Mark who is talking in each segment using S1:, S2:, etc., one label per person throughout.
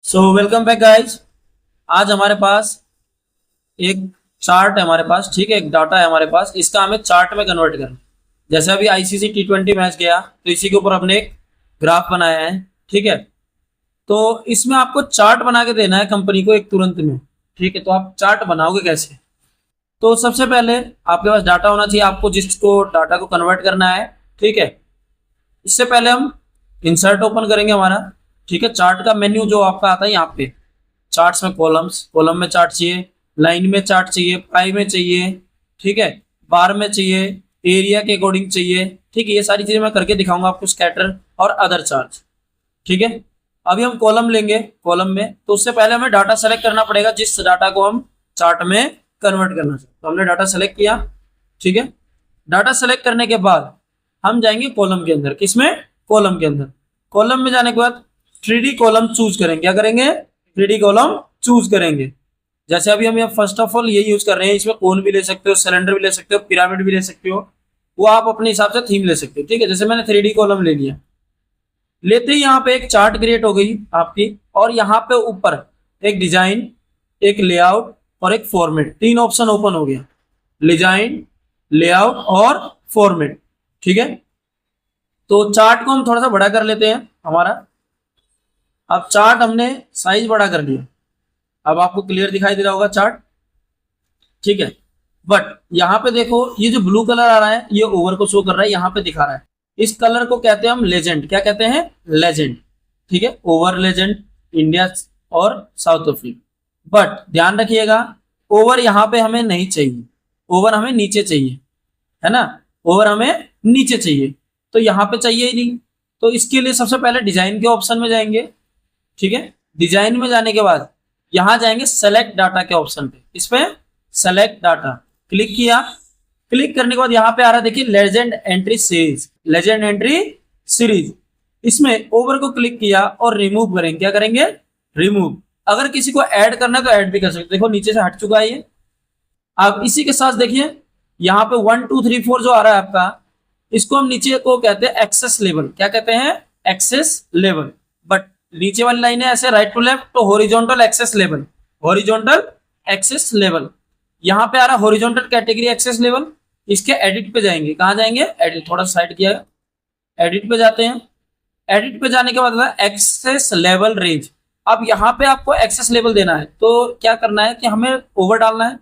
S1: So welcome back guys. आज हमारे पास एक चार्ट है, हमारे पास ठीक है, एक डाटा है हमारे पास। इसका हमें चार्ट में कन्वर्ट करना है। जैसे अभी आईसीसी T20 मैच गया तो इसी के ऊपर हमने एक ग्राफ बनाया है। ठीक है, तो इसमें आपको चार्ट बना के देना है कंपनी को एक तुरंत में। ठीक है, तो आप चार्ट बनाओगे कैसे? तो सबसे पहले आपके पास डाटा होना चाहिए, आपको जिसको डाटा को कन्वर्ट करना है। ठीक है, इससे पहले हम इंसर्ट ओपन करेंगे हमारा। ठीक है, चार्ट का मेन्यू जो आपका आता है यहाँ पे चार्ट्स में कॉलम्स, कॉलम में चार्ट चाहिए, लाइन में चार्ट चाहिए, पाई में चाहिए, ठीक है, बार में चाहिए, एरिया के अकॉर्डिंग चाहिए। ठीक है, ये सारी चीजें मैं करके दिखाऊंगा आपको, स्कैटर और अदर चार्ट। ठीक है, अभी हम कॉलम लेंगे। कॉलम में तो उससे पहले हमें डाटा सेलेक्ट करना पड़ेगा, जिस डाटा को हम चार्ट में कन्वर्ट करना चाहते हैं। तो हमने डाटा सेलेक्ट किया। ठीक है, डाटा सेलेक्ट करने के बाद हम जाएंगे कॉलम के अंदर। किसमें? कॉलम के अंदर। कॉलम में जाने के बाद 3D कॉलम चूज करेंगे। क्या करेंगे? 3D कॉलम चूज करेंगे। जैसे अभी हम यहाँ फर्स्ट ऑफ ऑल ये यूज कर रहे हैं, इसमें कोन भी ले सकते हो, सिलेंडर भी ले सकते हो, पिरामिड भी ले सकते हो, वो आप अपने हिसाब से थीम ले सकते हो। ठीक है, जैसे मैंने 3D कॉलम ले लिया। लेते ही यहाँ पे एक चार्ट क्रिएट हो गई आपकी, और यहाँ पे ऊपर एक डिजाइन, एक लेआउट और एक फॉर्मेट, तीन ऑप्शन ओपन हो गया। डिजाइन, लेआउट और फॉर्मेट। ठीक है, तो चार्ट को हम थोड़ा सा बड़ा कर लेते हैं हमारा। अब चार्ट हमने साइज बड़ा कर लिया, अब आपको क्लियर दिखाई दे रहा होगा चार्ट। ठीक है, बट यहाँ पे देखो ये जो ब्लू कलर आ रहा है ये ओवर को शो कर रहा है, यहाँ पे दिखा रहा है। इस कलर को कहते हैं हम लेजेंड। क्या कहते हैं? लेजेंड। ठीक है, ओवर लेजेंड, इंडिया और साउथ अफ्रीका। बट ध्यान रखिएगा, ओवर यहाँ पे हमें नहीं चाहिए, ओवर हमें नीचे चाहिए, है ना। ओवर हमें नीचे चाहिए, तो यहाँ पे चाहिए ही नहीं। तो इसके लिए सबसे पहले डिजाइन के ऑप्शन में जाएंगे। ठीक है, डिजाइन में जाने के बाद यहां जाएंगे सेलेक्ट डाटा के ऑप्शन पे। इसमें सेलेक्ट डाटा क्लिक किया। क्लिक करने के बाद यहाँ पे आ रहा है, देखिए, legend entry series, legend entry series. इसमें ओवर को क्लिक किया और रिमूव करेंगे। क्या करेंगे? रिमूव। अगर किसी को ऐड करना है तो ऐड भी कर सकते। देखो नीचे से हट चुका है ये। अब इसी के साथ देखिए यहाँ पे 1 2 3 4 जो आ रहा है आपका, इसको हम नीचे को कहते हैं एक्सेस लेवल। क्या कहते हैं? Access level. बट नीचे वाली लाइन है ऐसे राइट टू लेफ्ट, तो horizontal axis level, horizontal axis level. यहाँ पे आ रहा है हॉरिजॉन्टल कैटेगरी एक्सेस लेवल। इसके एडिट पे जाएंगे। कहाँ जाएंगे? एडिट, थोड़ा साइड किया, एडिट पे जाते हैं। एडिट पे जाने के बाद एक्सेस लेवल रेंज। अब यहाँ पे आपको एक्सेस लेवल देना है, तो क्या करना है कि हमें ओवर डालना है।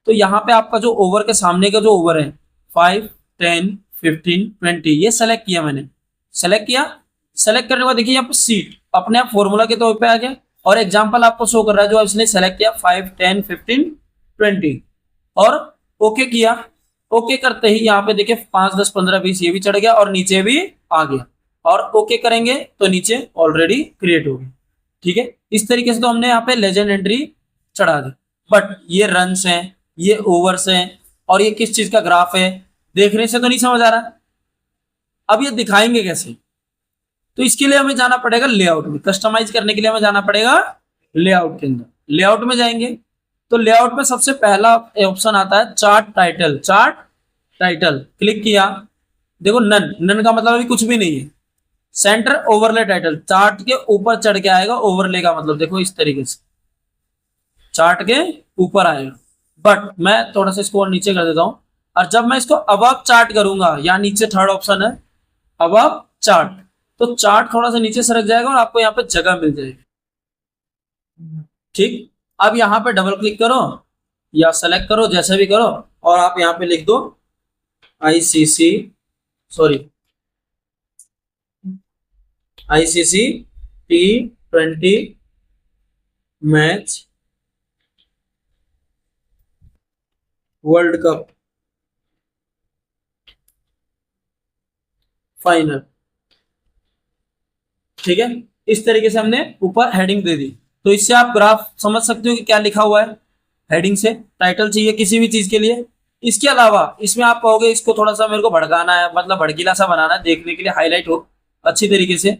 S1: तो यहाँ पे आपका जो ओवर के सामने का जो ओवर है 5 10 15 20, ये सेलेक्ट किया मैंने। सेलेक्ट किया, सेलेक्ट करने के बाद देखिए यहाँ पे सीट अपने आप फॉर्मूला के तौर पे आ गया, और एग्जांपल आपको शो कर रहा है जो इसने सेलेक्ट किया 5 10 15 20, और ओके किया। ओके करते ही यहाँ पे देखिए 5 10 15 20 ये भी चढ़ गया और नीचे भी आ गया, और ओके करेंगे तो नीचे ऑलरेडी क्रिएट हो गया। ठीक है, इस तरीके से तो हमने यहाँ पे लेजेंड एंट्री चढ़ा दी। बट ये रन्स हैं, ये ओवर्स हैं, और ये किस चीज का ग्राफ है, देखने से तो नहीं समझ आ रहा। अब ये दिखाएंगे कैसे? तो इसके लिए हमें जाना पड़ेगा लेआउट में। कस्टमाइज करने के लिए हमें जाना पड़ेगा लेआउट के अंदर। लेआउट में जाएंगे तो लेआउट में सबसे पहला ऑप्शन आता है chart title. Chart title click किया, देखो नन, नन का मतलब अभी कुछ भी नहीं है। सेंटर ओवरले टाइटल, चार्ट के ऊपर चढ़ के आएगा। ओवरले का मतलब देखो इस तरीके से चार्ट के ऊपर आएगा। बट मैं थोड़ा सा इसको और नीचे कर देता हूं, और जब मैं इसको अबव चार्ट करूंगा, या नीचे थर्ड ऑप्शन है अबव चार्ट, तो चार्ट थोड़ा सा नीचे सरक जाएगा और आपको यहाँ पे जगह मिल जाएगी। ठीक, अब यहाँ पे डबल क्लिक करो या सेलेक्ट करो, जैसे भी करो, और आप यहाँ पे लिख दो ICC, sorry, ICC T20 match world cup final. ठीक है, इस तरीके से हमने ऊपर हेडिंग दे दी। तो इससे आप ग्राफ समझ सकते हो कि क्या लिखा हुआ है हेडिंग से। टाइटल चाहिए किसी भी चीज के लिए। इसके अलावा इसमें आप कहोगे इसको थोड़ा सा मेरे को भड़काना है, मतलब भड़कीला सा बनाना है, देखने के लिए हाईलाइट हो अच्छी तरीके से,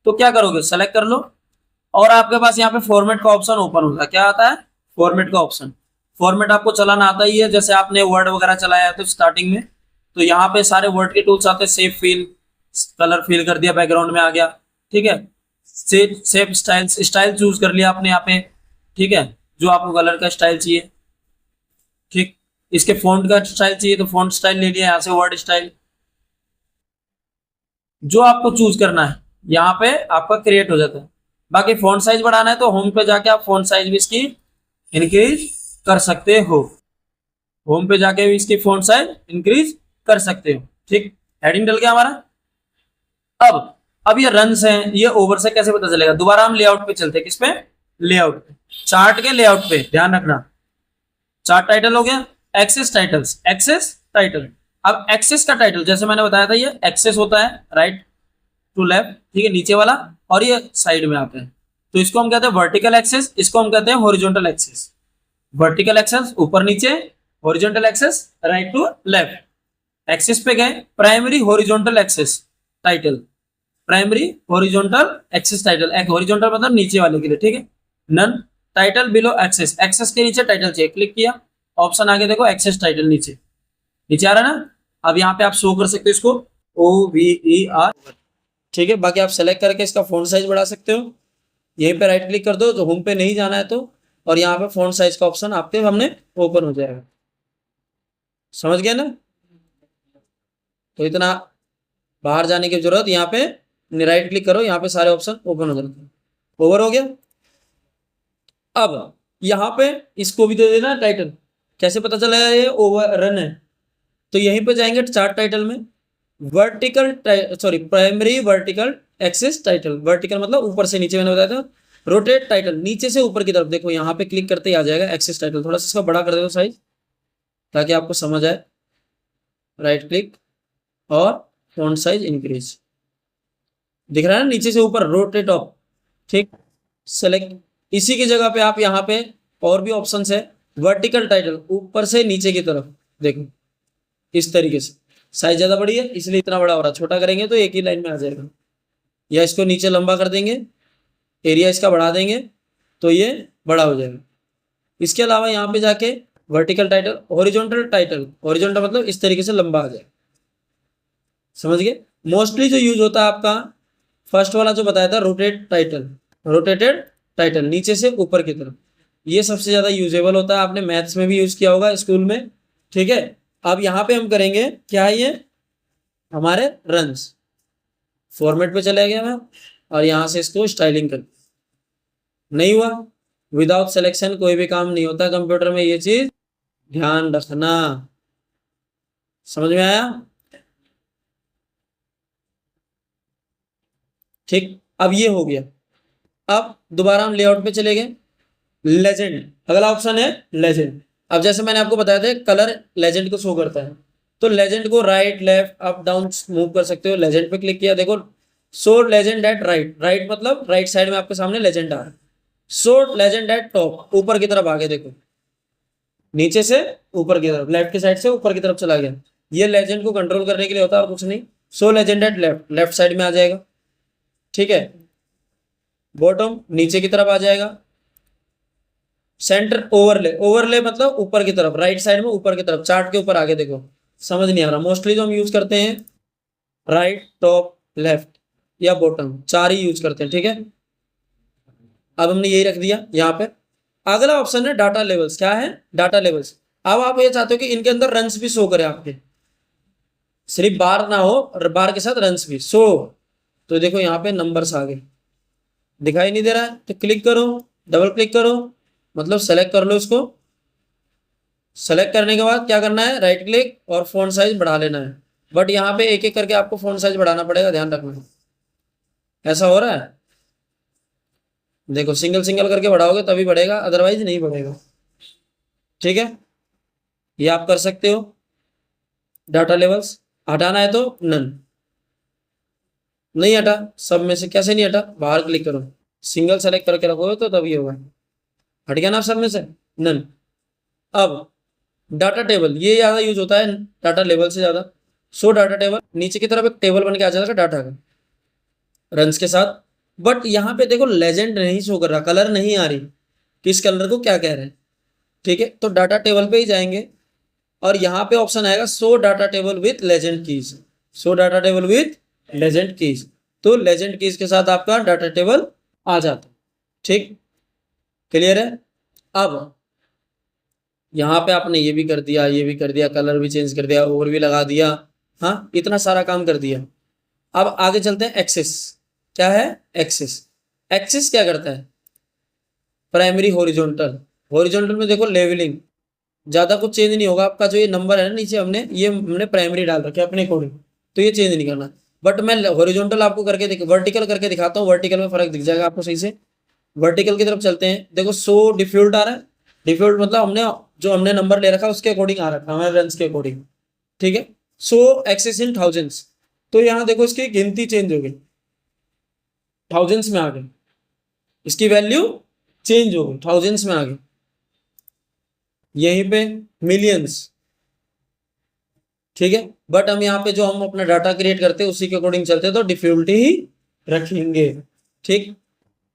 S1: तो क्या करोगे? सेलेक्ट कर लो, और आपके पास यहाँ पे फॉर्मेट का ऑप्शन ओपन होगा। क्या आता है? फॉर्मेट का ऑप्शन। फॉर्मेट आपको चलाना आता ही है, जैसे आपने वर्ड वगैरह चलाया तो स्टार्टिंग में, तो यहाँ पे सारे वर्ड के टूल्स आते हैं। सेव फिल, कलर फिल कर दिया, बैकग्राउंड में आ गया। ठीक है, सेप स्टाइल चूज कर लिया आपने यहाँ पे, ठीक है, जो आपको कलर का स्टाइल चाहिए, ठीक। इसके फॉन्ट का स्टाइल चाहिए तो फॉन्ट स्टाइल ले लिया यहाँ से, वर्ड स्टाइल जो आपको चूज करना है यहाँ पे आपका क्रिएट हो जाता है। बाकी फॉन्ट साइज बढ़ाना है तो होम पे जाके आप फॉन्ट साइज भी इसकी इंक्रीज कर सकते हो, होम पे जाके भी इसकी फॉन्ट साइज इंक्रीज कर सकते हो, ठीक। हेडिंग डल गया हमारा। अब ये रन्स हैं, ये ओवर से कैसे पता चलेगा, दोबारा हम लेआउट पे चलते हैं, किस पे, लेआउट पे, चार्ट के लेआउट पे ध्यान रखना। चार्ट टाइटल हो गया, एक्सेस टाइटल्स, एक्सेस टाइटल। अब एक्सेस का टाइटल जैसे मैंने बताया था, ये एक्सेस होता है राइट टू लेफ्ट, ठीक है, नीचे वाला, और ये साइड में आते हैं, तो इसको हम कहते हैं वर्टिकल एक्सेस, इसको हम कहते हैं हॉरिजॉन्टल एक्सेस। वर्टिकल एक्सेस ऊपर नीचे, horizontal axis right to left. Axis पे गए, primary horizontal axis title, primary horizontal axis title, एक हॉरिजॉन्टल मतलब नीचे वाले के लिए, ठीक है। None title below axis, axis के नीचे टाइटल चाहिए, क्लिक किया, ऑप्शन आगे देखो एक्सेस टाइटल, नीचे नीचे आ रहा है ना। अब यहाँ पे आप शो कर सकते हो इसको OVER, ठीक है। बाकी आप सेलेक्ट करके इसका फॉन्ट साइज बढ़ा सकते हो, यहीं पे राइट क्लिक कर दो तो होम पे नहीं जाना है तो, और यहाँ पे फॉन्ट साइज का ऑप्शन आपके सामने ओपन हो जाएगा, समझ गए ना। तो इतना बाहर जाने की जरूरत, यहाँ पे राइट क्लिक करो, यहाँ पे सारे ऑप्शन ओपन हो जाते हैं, ओवर हो गया। अब यहाँ पे इसको भी दे देना टाइटल, कैसे पता चला ये ओवर रन है, तो यहीं पे जाएंगे चार्ट टाइटल में, vertical sorry primary vertical access title, vertical मतलब ऊपर से नीचे, मैंने बताया था। रोटेट टाइटल नीचे से ऊपर की तरफ, देखो यहाँ पे क्लिक करते ही आ जाएगा एक्सेस टाइटल, थोड़ा सा इसका बड़ा कर दो साइज ताकि आपको समझ आए, राइट क्लिक और फॉन्ट साइज इंक्रीज, दिख रहा है ना नीचे से ऊपर, रोटेट ऑफ, ठीक। सेलेक्ट, इसी की जगह पे आप यहाँ पे और भी ऑप्शन है, वर्टिकल टाइटल ऊपर से नीचे की तरफ, देखो इस तरीके से, साइज ज्यादा बड़ी है इसलिए इतना बड़ा हो रहा है, छोटा करेंगे तो एक ही लाइन में आ जाएगा, या इसको नीचे लंबा कर देंगे, एरिया इसका बढ़ा देंगे तो ये बड़ा हो जाएगा। इसके अलावा यहाँ पे जाके vertical title, horizontal title, horizontal मतलब इस तरीके से लंबा आ जाएगा, समझ गए। मोस्टली जो यूज होता है आपका फर्स्ट वाला जो बताया था, रोटेट टाइटल, रोटेटेड टाइटल नीचे से ऊपर की तरफ, ये सबसे ज्यादा यूजेबल होता है, आपने मैथ्स में भी यूज किया होगा स्कूल में, ठीक है। अब यहाँ पे हम करेंगे क्या है, ये हमारे रन्स, फॉर्मेट पे चले गए मैं, और यहाँ से इसको स्टाइलिंग कर, नहीं हुआ, विदाउट सिलेक्शन कोई भी काम नहीं होता कंप्यूटर में, ये चीज ध्यान रखना, समझ में आया, ठीक। अब ये हो गया। अब दोबारा हम लेआउट पे चले गए, लेजेंड अगला ऑप्शन है, लेजेंड। अब जैसे मैंने आपको बताया था कलर लेजेंड को शो करता है, तो लेजेंड को right left up down move कर सकते हो, लेजेंड पे क्लिक किया, देखो show legend at right, right मतलब राइट साइड में आपके सामने लेजेंड आ रहा है, शो लेजेंड एट टॉप ऊपर की तरफ आगे, देखो नीचे से ऊपर की तरफ, लेफ्ट की साइड से ऊपर की तरफ चला गया, ये लेजेंड को कंट्रोल करने के लिए होता है और कुछ नहीं। Show legend at left, left side में आ जाएगा, ठीक है। बॉटम नीचे की तरफ आ जाएगा। सेंटर ओवरले, ओवरले मतलब ऊपर की तरफ, राइट साइड में ऊपर की तरफ, चार्ट के ऊपर आगे, देखो समझ नहीं आ रहा, मोस्टली जो हम यूज करते हैं राइट टॉप लेफ्ट या बॉटम, चार ही यूज करते हैं, ठीक है। अब हमने यही रख दिया यहाँ पे। अगला ऑप्शन है डाटा लेवल्स, क्या है, डाटा लेवल्स। अब आप ये चाहते हो कि इनके अंदर रन्स भी शो करे आपके, सिर्फ बार ना हो, बार के साथ रन्स भी शो, तो देखो यहाँ पे नंबर्स आ गए, दिखाई नहीं दे रहा है तो क्लिक करो, डबल क्लिक करो, मतलब सेलेक्ट कर लो इसको, सेलेक्ट करने के बाद क्या करना है, राइट क्लिक और फॉन्ट साइज बढ़ा लेना है, बट यहाँ पे एक एक करके आपको फॉन्ट साइज बढ़ाना पड़ेगा, ध्यान रखना। ऐसा हो रहा है, देखो सिंगल सिंगल करके बढ़ाओगे तभी बढ़ेगा, अदरवाइज नहीं बढ़ेगा, ठीक है। ये आप कर सकते हो। डाटा लेवल्स हटाना है तो नन, नहीं हटा, सब में से कैसे नहीं हटा, बाहर क्लिक करो, सिंगल सेलेक्ट करके रखोगे तो तभी होगा, हट गया ना सब में से, नन। अब डाटा टेबल, ये ज्यादा यूज होता है डाटा लेवल से ज्यादा। सो डाटा टेबल, नीचे की तरफ एक टेबल बन के आ जाएगा डाटा का रन्स के साथ, बट यहाँ पे देखो लेजेंड नहीं शो कर रहा, कलर नहीं आ रही, किस कलर को क्या कह रहे हैं, ठीक है। तो डाटा टेबल पे ही जाएंगे और यहाँ पे ऑप्शन आएगा show data table with legend keys, show data table with legend keys, तो लेजेंड कीज के साथ आपका डाटा टेबल आ जाता है। ठीक, क्लियर है। अब यहाँ पे आपने ये भी कर दिया, ये भी कर दिया, कलर भी चेंज कर दिया, ओवर भी लगा दिया, हाँ इतना सारा काम कर दिया। अब आगे चलते हैं एक्सेस। क्या है एक्सेस? एक्सेस क्या करता है? Primary horizontal. हॉरिजॉन्टल में देखो लेवलिंग, ज़्यादा कुछ चेंज नहीं होगा। आपका जो ये नंबर है ना नीचे, हमने प्राइमरी डाल रखा है अपने अकॉर्डिंग, तो ये चेंज नहीं करना। बट मैं हॉरिजॉन्टल आपको करके वर्टिकल करके दिखाता हूँ। वर्टिकल में फर्क दिख जाएगा आपको सही से। वर्टिकल की तरफ चलते हैं। देखो सो डिफ्यूल्ट आ रहा है। डिफ्यूल्ट मतलब हमने नंबर ले रखा है उसके अकॉर्डिंग आ रखा है, हमारे रंस के अकॉर्डिंग। ठीक है। सो एक्सेस इन थाउजेंड्स, तो यहाँ देखो इसकी गिनती चेंज हो गई, थाउजेंड्स में आ गई, इसकी वैल्यू चेंज हो गई, थाउजेंड्स में आ गई। यहीं पे मिलियंस। ठीक है। बट हम यहाँ पे जो हम अपना डाटा क्रिएट करते हैं उसी के अकॉर्डिंग चलते हैं, तो डिफिकल्टी ही रखेंगे। ठीक।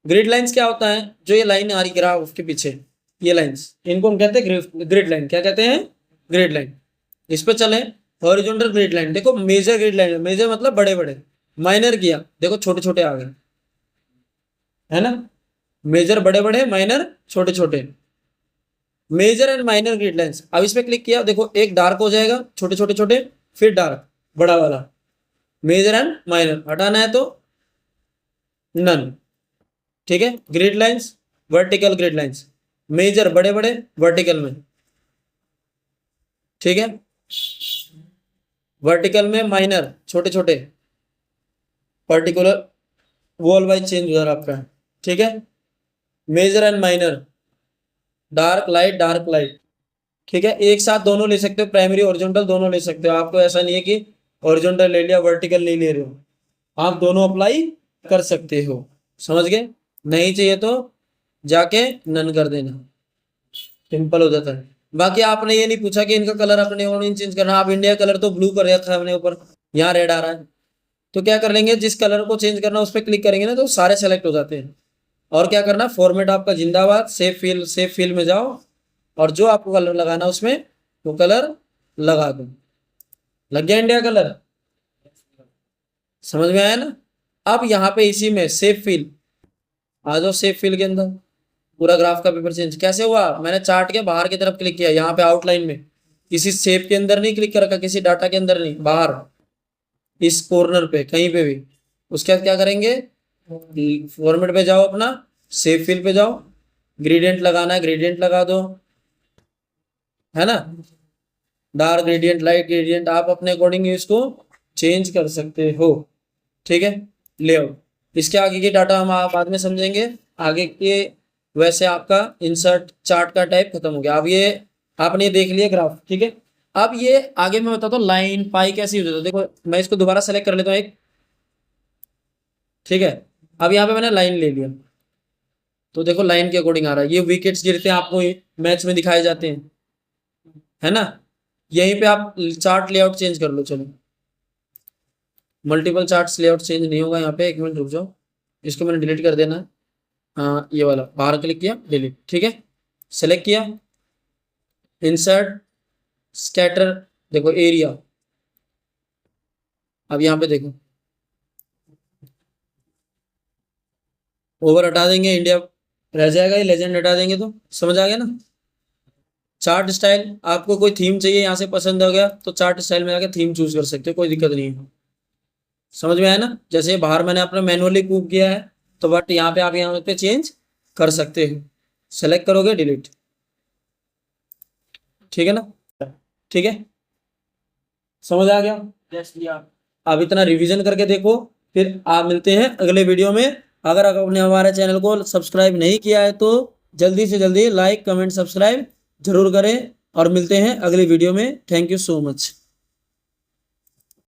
S1: ग्रिड लाइंस क्या होता है? जो ये लाइन आ रही ग्राफ के पीछे, ये लाइंस, इनको हम कहते हैं ग्रिड लाइन। क्या कहते हैं? Grid line. इस पे चले हॉरिजॉन्टल ग्रिड लाइन। देखो मेजर ग्रिड लाइन, मेजर मतलब बड़े बड़े, माइनर किया देखो छोटे छोटे आ गए, है ना। मेजर बड़े बड़े, माइनर छोटे छोटे, major and minor grid lines. अब इस पे क्लिक किया, देखो एक डार्क हो जाएगा, छोटे छोटे छोटे, फिर डार्क बड़ा वाला, मेजर एंड माइनर। हटाना है तो नन। ठीक है। Grid lines, vertical grid lines, major बड़े बड़े वर्टिकल में, ठीक है, वर्टिकल में माइनर छोटे छोटे, पर्टिकुलर वॉल वाइज चेंज हो रहा है आपका। ठीक है। Major and minor, dark light, dark light. ठीक है। एक साथ दोनों ले सकते हो, प्राइमरी हॉरिजॉन्टल दोनों ले सकते हो। आपको ऐसा नहीं है कि हॉरिजॉन्टल ले लिया वर्टिकल नहीं ले रहे हो, आप दोनों अप्लाई कर सकते हो। समझ गए? नहीं चाहिए तो जाके नन कर देना, सिंपल हो जाता है। बाकी आपने ये नहीं पूछा कि इनका कलर अपने ऑरेंज चेंज करना। आप इंडिया कलर तो ब्लू कर रखा है अपने ऊपर, यहाँ रेड आ रहा है, तो क्या कर लेंगे, जिस कलर को चेंज करना उस पर क्लिक करेंगे ना तो सारे सेलेक्ट हो जाते हैं। और क्या करना, फॉर्मेट आपका जिंदाबाद, सेव फील में जाओ और जो आपको कलर लगाना उसमें वो कलर लगा दो। लग गया इंडिया कलर? समझ में आया ना। अब यहाँ पे इसी में सेव फील आ जाओ। सेव फील के अंदर पूरा ग्राफ का पेपर चेंज कैसे हुआ? मैंने चार्ट के बाहर की तरफ क्लिक किया, यहाँ पे आउटलाइन में, किसी शेप के अंदर नहीं क्लिक कर रखा, किसी डाटा के अंदर नहीं, बाहर इस कॉर्नर पे कहीं पे भी। उसके बाद क्या करेंगे, फॉर्मेट पे जाओ, अपना सेव फील पे जाओ, ग्रेडियंट लगाना है ग्रेडियंट लगा दो, है ना। डार्क ग्रेडियंट, लाइट ग्रेडियंट, आप अपने अकॉर्डिंग इसको चेंज कर सकते हो। ठीक है। लेआउट, इसके आगे के डाटा हम बाद में समझेंगे। आगे के वैसे आपका इंसर्ट चार्ट का टाइप खत्म हो गया। अब ये आपने देख लिया ग्राफ। ठीक है। अब ये आगे मैं बताता हूँ लाइन पाई कैसे यूज होता है। देखो मैं इसको दोबारा सेलेक्ट कर लेता हूँ एक। ठीक है। अब यहाँ पे मैंने लाइन ले लिया, तो देखो लाइन के अकॉर्डिंग आ रहा है। ये विकेट्स गिरते हैं आपको मैच में दिखाए जाते हैं, है ना। यहीं पे आप चार्ट लेआउट चेंज कर लो। चलो मल्टीपल चार्ट्स लेआउट चेंज नहीं होगा यहाँ पे, एक मिनट रुक जाओ, इसको मैंने डिलीट कर देना है। हाँ ये वाला, बाहर क्लिक किया, डिलीट। ठीक है। सेलेक्ट किया, इंसर्ट, स्कैटर, देखो एरिया। अब यहाँ पे देखो ओवर हटा देंगे, इंडिया रह जाएगा, ये लेजेंड हटा देंगे तो समझ आ गया ना। चार्ट स्टाइल, आपको कोई थीम चाहिए यहाँ से पसंद हो गया तो चार्ट स्टाइल में जाकर थीम चूज कर सकते हो, कोई दिक्कत नहीं है। समझ में आया ना। जैसे बाहर मैंने अपना मैनुअली कूप किया है, तो बट यहाँ पे आप यहाँ पे चेंज कर सकते हो। सेलेक्ट करोगे, डिलीट। ठीक है ना। ठीक है, समझ आ गया। अब इतना रिवीजन करके देखो, फिर आप मिलते हैं अगले वीडियो में। अगर आपने हमारे चैनल को सब्सक्राइब नहीं किया है तो जल्दी से जल्दी लाइक कमेंट सब्सक्राइब जरूर करें, और मिलते हैं अगली वीडियो में। Thank you so much.